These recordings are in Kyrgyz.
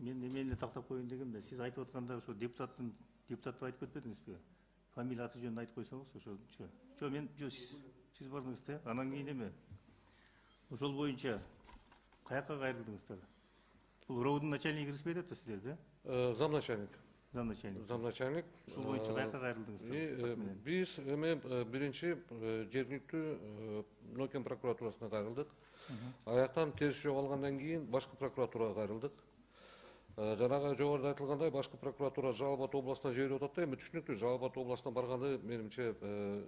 мен немени тактап коеюн дегем да, сиз айтып атканда ошо депутатты айтып кетпедиңизби? Фамилия аты жөнүн айтып койсоңуз ошочо. Мен сиз бардыңыз да, анан кийин эме ошол боюнча каяка кайрылдыңыздар? Бул роудун начальниги киришпейт атат сиздер да? Замначальник. Замначальник. Ошол боюнча каяка кайрылдыңыздар? Биз эми биринчи жергиликтүү Нокен прокуратурасына кайрылдык. Аяктан терс жол алгандан кийин башкы прокуратурага кайрылдык. Жанагы жогоруда айтылгандай, башкы прокуратура Жалал Абад областына жиберип атат да, эми түшүнүктүү, Жалал Абад областына барганы менимче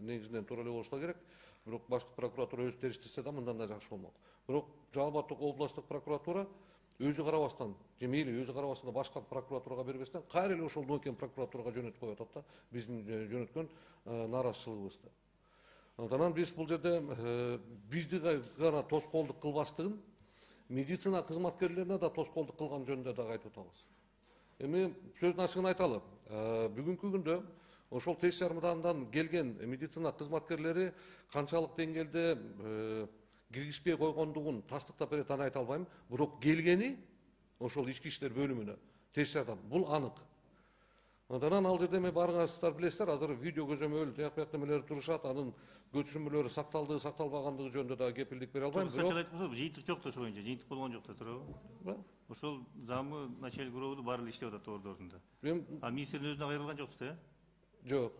негизинен туура эле болуша керек. Бирок башкы прокуратура өзү териштирсе да мындан да жакшы болмок. Бирок Жалал Абад областтык прокуратура өзү карабастан, же мейли өзү карабастан башка прокуратурага бербестен, кайра эле ошол Нокен прокуратурага жөнөтүп коюп атат да, биздин жөнөткөн нааразычылыгыбызды. Анан биз бул жерде бизди гана тоскоолдук кылбастыгын, медицина кызматкерлерине да тоскоолдук кылган жөнүндө да айтып атабыз. Эми сөздүн ачыгын айталы, бүгүнкү күндө ошол Теш Жарымдандан келген медицина кызматкерлери канчалык деңгээлде киргизбей койгондугун тастыктап берет, аны айта албайм. Бирок келгени ошол ички иштер бөлүмүнө Теш Жардам, бул анык. Анан ал жерде баарыңыздар билесиздер, азыр видео көзөмөл, тияк немелер турушат, анын көчүрмөлөрү сакталды, сакталбагандыгы жөнүндө да кепилдик бере албайм. Кыскача айтып койсок, жыйынтык жок да ошол боюнча, жыйынтык болгон жок да, туурабы? Ошол замы начальник роду баары эле иштеп атат ордорунда. А министрдин өзүнө кайрылган жоксуз да? Жок.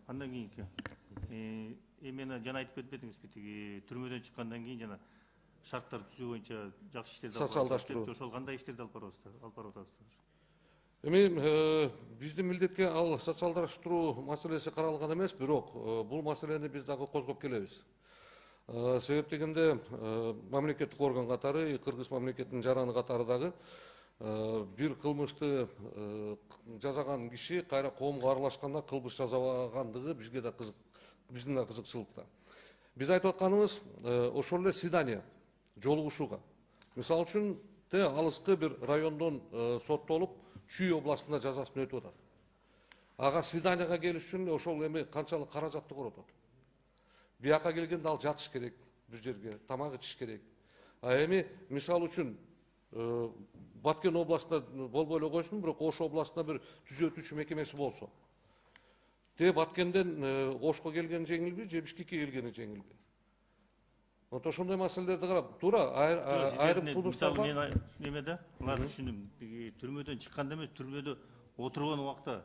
Андан кийинки эмени жана айтып кетпедиңизби, тиги түрмөдөн чыккандан кийин жана шарттар түзүү боюнча жакшы иштерди социалдаштыруу. Ошол кандай иштерди алып барып атасыздар? Эми биздин милдетке ал социалдаштыруу маселеси каралган эмес, бирок бул маселени биз дагы козгоп келебиз. Себеп дегенде мамлекеттик орган катары, Кыргыз мамлекетинин жараны катары дагы бир кылмышты жасаган киши кайра коомго аралашканда кылмыш жасабагандыгы бизге да кызык, биздин да кызыкчылыкта. Биз айтып атканыбыз ошол эле свидание, жолугушууга. Мисалы үчүн алыскы бир райондон соттолуп, Чүй областында жазасын өтүп атат. Ага свиданияга келиш үчүн ошол эми канчалык каражатты коротот. Бияка келгенде ал жатыш керек, бир жерге тамак ичиш керек. Эми мисалы үчүн Баткен областында болбой эле койсун, бирок Ош областында бир түзөтүүчү мекемеси болсо, Баткенден Ошко келген жеңилби, же Бишкекке келгени жеңилби? Ошондой маселелерди карап, туура айрым кылмыштар бар. Мен немеде, мынаны түшүндүм. Түрмөдөн чыкканда эмес, түрмөдө отурган убакта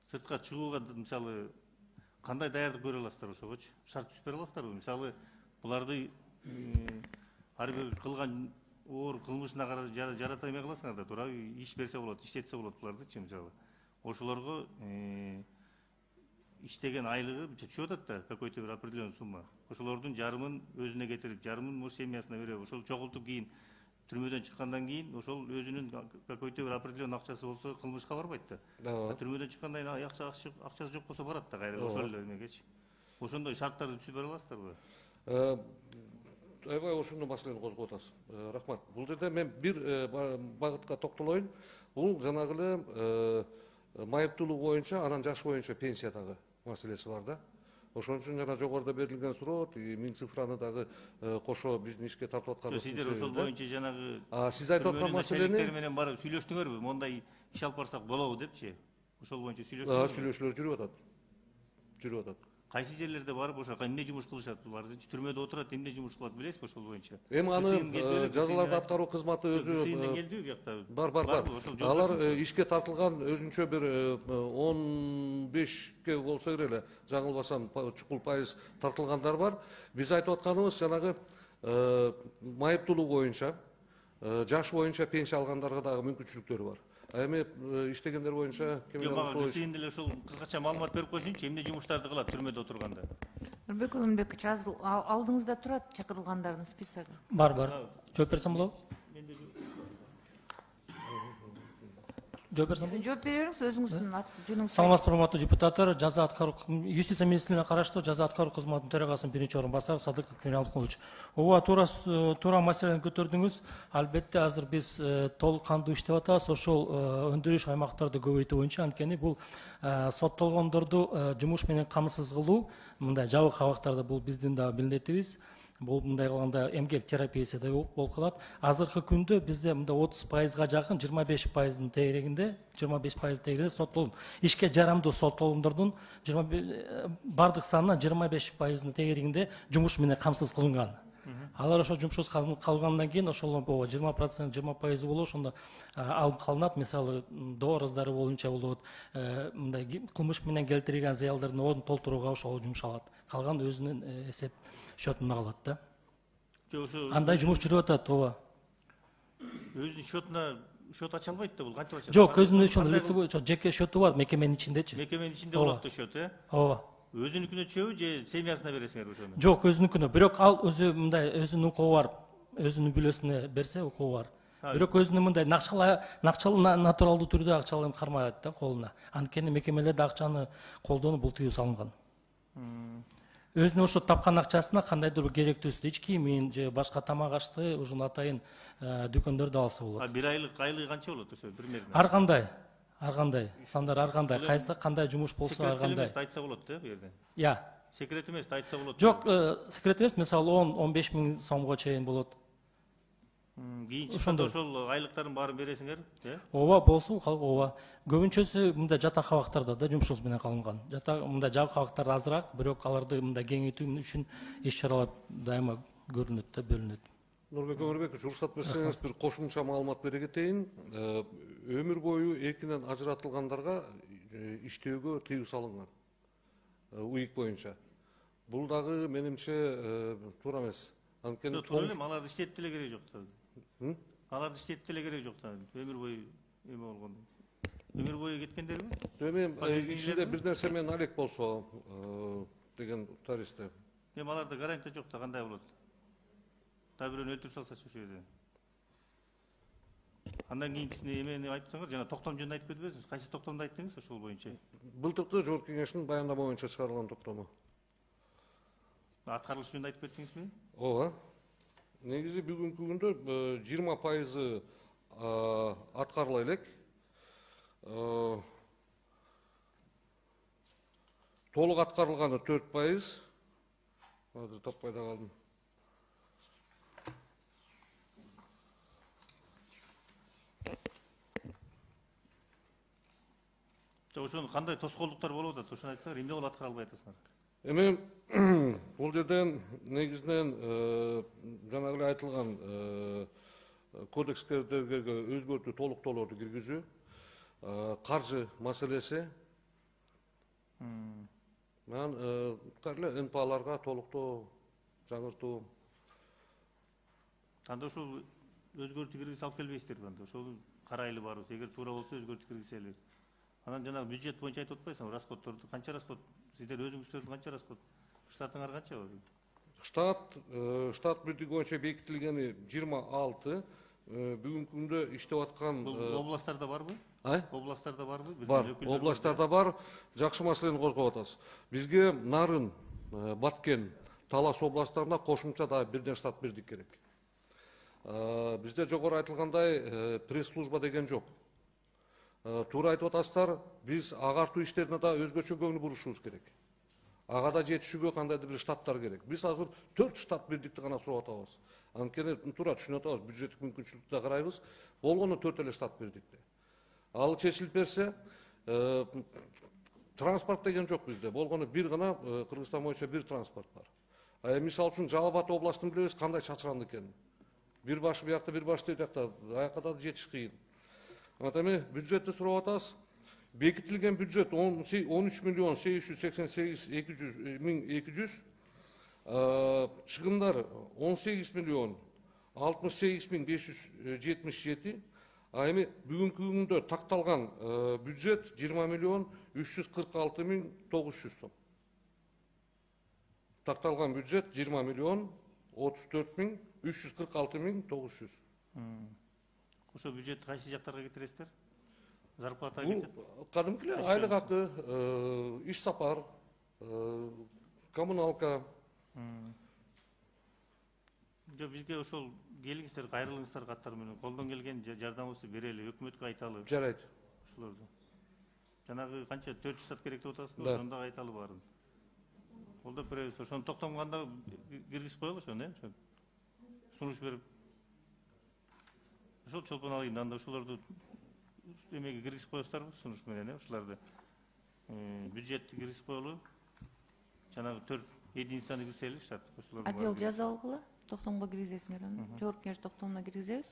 сыртка чыгууга мисалы кандай даярдык көрө аласыздар ошогочу? Шарт түзүп бере аласыздарбы? Мисалы буларды ар бир кылган оор кылмышына каршы жарата эмне кыласыңар да, туурабы? Иш берсе болот, иштетсе болот булардычы мисалы. Ошолорго иштеген айлыгы түшүп атат да, какой-то бир определенный сумма. Ошолордун жарымын өзүнө кетирип, жарымын может семьясына берип, ошол чогултуп кийин түрмөдөн чыккандан кийин ошол өзүнүн какой-то бир определенный акчасы болсо кылмышка барбайт да. Түрмөдөн чыккандан кийин акчасы жок болсо барат да кайра ошол эле эмегечи. Ошондой шарттарды түзүп бере аласыздарбы? Аябай ошондой маселени козгоп атасыз. Рахмат. Бул жерде мен бир багытка токтолоюн. Бул жанагы эле майыптуулук боюнча, анан жаш боюнча пенсиядагы маселеси бар да. Ошон үчүн жана жогоруда берилген суроо, Минцифраны дагы кошо биздин ишке тартып атканыбыз. Сиздер ошол боюнча жанагы сиз айтып аткан маселени менен барып сүйлөштүңөрбү? Мондай иш алып барсак болобу депчи? Ошол боюнча сүйлөштүңөрбү? Сүйлөшүүлөр жүрүп атат. Жүрүп атат. Кайсы жерлерде барып ошо эмне жумуш кылышат булар? Түрмөдө отурат, эмне жумуш кылат билесизби ошол боюнча? Эми аны жазаларды аткаруу кызматы өзү келдиби биякта? Бар. Алар ишке тартылган өзүнчө бир 15ке болсо керек эле, жаңылбасам, чукул пайыз тартылгандар бар. Биз айтып атканыбыз жанагы майыптуулук боюнча, жаш боюнча пенсия алгандарга дагы мүмкүнчүлүктөрү бар. Эми иштегендер боюнча кийин деле ошол кыскача маалымат берип койсуңчу, эмне жумуштарды кылат түрмөдө отурганда? Нурбек Өмүнбекович, алдыңызда турат чакырылгандардын списоги. Бар. Жооп берсем болобу? Жооп бериңиз, өзүңүздүн аты жөнүңүздү. Саламатсызбы, урматтуу депутаттар. Жаза аткаруу юстиция министрлигине караштуу жаза аткаруу кызматынын төрагасынын биринчи орун басары Садыков Кемел Алыкулович. Ооба, туура маселени көтөрдүңүз. Албетте азыр биз толук кандуу иштеп атабыз. Ошол өндүрүш аймактарды көбөйтүү боюнча, анткени бул соттолгондорду жумуш менен камсыз кылуу, мындай жабык абактарда бул биздин да милдетибиз. бул мындай кылганда эмгек терапиясы да болуп калат. Азыркы күндө бизде мында 30%га жакын 25%-ын тегерегинде 25% тегерегинде соттолуп ишке жарамдуу соттолумдордун бардык санынан 25%-ын тегерегинде жумуш менен камсыз кылынган. Алар ошо жумушсуз калгандан кийин ошол 20%, 20% болуп ошондо алып калынат. Мисалы, доо арыздары боюнча болот, мындай кылмыш менен келтирилген зыялдардын ордун толтурууга ошол жумшалат. Калган өзүнүн эсеп счетуна калат да. Андай жумуш жүрүп атат, ооба. Өзүнүн счетуна счет ача албайт да бул, кантип ачат? Жок, өзүнүн ошо жеке счету бар мекеменин ичиндечи. Мекеменин ичинде болот да счет, Ооба. Өзүнүкүнө түшөбү же семьясына бересиңер ошону? Жок, өзүнүкүнө. Бирок ал өзү мындай өзүнүн укугу бар. Өзүнүн бүлөсүнө берсе укугу бар. Бирок өзүнүн мындай накчалуу натуралдуу түрдө акчаларын кармайт да колуна. Анткени мекемелерде акчаны колдонуу бул тыюу салынган. Өзүнүн ошо тапкан акчасына кандайдыр бир керектүүсү, ич кийимин же башка тамак ашты, ушун атайын дүкөндөрдө алса болот. Бир айлык канча болот ошо примерно? Ар кандай, сандар ар кандай, кайсы кандай жумуш болсо ар кандай. Секрет айтса болот да бу жерде. Секрет эмес, айтса болот. Жок, секрет эмес, мисалы 10-15 миң сомго чейин болот. Кийин чыкканда ошол айлыктардын баарын бересиңер, Ооба, болсо, ооба. Көбүнчөсү мындай жата кабактарда да жумушубуз менен калынган. Мындай жабык кабактар азыраак, бирок аларды мындай кеңейтүү үчүн иш-чаралар дайыма көрүнөт да, бөлүнөт. Нурбек Өмүрбекович, уруксат берсеңиз бир кошумча маалымат бере кетейин. Өмүр бою эркинен ажыратылгандарга иштөөгө тыюу салынган. УИК боюнча. Бул дагы менимче туура эмес. Анткени туура эле, аларды иштетип деле кереги жок да. Аларды иштетип деле кереги жок да. Өмүр бою эме болгондо. Өмүр бою кеткендерби? Эми ичинде бир нерсе менен алек болсо деген таристе. Эми аларда гарантия жок да, кандай болот? Да бирөөнү өлтүрүп салсачы ошол жерде. Андан кийинкисине эмени айтсаңар, жана токтом жөнүндө айтып кетпесиңиз. Кайсы токтомду айттыңыз ошол боюнча? Былтыркы жогорку кеңештин баяндама боюнча чыгарылган токтому. Аткарылыш жөнүндө айтып кеттиңизби? Ооба. Негизи бүгүнкү күндө 20% аткарыла элек. Толук аткарылганы 4%. Азыр таппай да калдым. Ошону кандай тоскоолдуктар болуп атат? Ошону айтсаңар, эмне болуп аткара албай атасыңар? Эми бул жерден негизинен жана эле айтылган кодекстерге өзгөртүү, толуктоолорду киргизүү, каржы маселеси, НПАларга толуктоо, жаңыртуу. Анда ошол өзгөртүү киргизе алып келбейсиздерби анда? Ошол карайлы барыбыз. Эгер туура болсо өзгөртүү киргизели. Анан жанагы бюджет боюнча айтып атпайсыңбы? Расходторду канча расход? Сиздер өзүңүздөрдүн канча расход? Штатыңар канча бар? Штат бирдиги боюнча бекитилгени 26. Бүгүнкү күндө иштеп аткан областтарда барбы? Областтарда барбы? Бар, областтарда бар. Жакшы маселени козгоп атасыз. Бизге Нарын, Баткен, Талас областтарына кошумча да бирден штат бирдик керек. Бизде жогору айтылгандай пресс-служба деген жок. Туура айтып атасыздар, биз агартуу иштерине да өзгөчө көңүл бурушубуз керек. Ага да жетишүүгө кандайдыр бир штаттар керек. Биз азыр 4 штат бирдикти гана сурап атабыз. Анткени туура түшүнүп атабыз, бюджеттик мүмкүнчүлүктү да карайбыз. Болгону 4 эле штат бирдикти. Ал чечилип берсе, транспорт деген жок бизде. Болгону бир гана Кыргызстан боюнча бир транспорт бар. Мисалы үчүн Жалал Абад областын билебиз кандай чачыранды экенин. Бир баш биякта, бир баш тиякта, аяка да жетиш кыйын. Эми бюджетти сурап атасыз. Бекитилген бюджет 13 миллион 888 200. Чыгымдар 18 миллион 68 577. Эми бүгүнкү күндө такталган бюджет 20 миллион 346 900 сом. Такталган бюджет 20 миллион 34 346 900. Ошо бюджетти кайсы жактарга кетиресиздер? Зарплата кетет? Кадимки эле айлык акы, иш сапар, коммуналка. Бизге ошол келиңиздер, кайрылыңыздар каттар менен. Колдон келген жардамыбызды берели, өкмөткө айталы. Жарайт. Ошолорду. Жанагы канча 4 штат керек деп атасызбы? Ошондо айталы баарын. колдоп беребиз. Ошону токтомганда киргизип коелу ошону, ошо сунуш берип. Ошол чолпон айында анда ошолорду эмеге киргизип коесуздарбы, сунуш менен, ушуларды бюджетти киргизип коелу. Жанагы 4 единицаны киргизели штат ошолорду. Отдел жаза алгыла, токтомго киргизесиңер аны. Жогорку кеңеш токтомуна киргизебиз.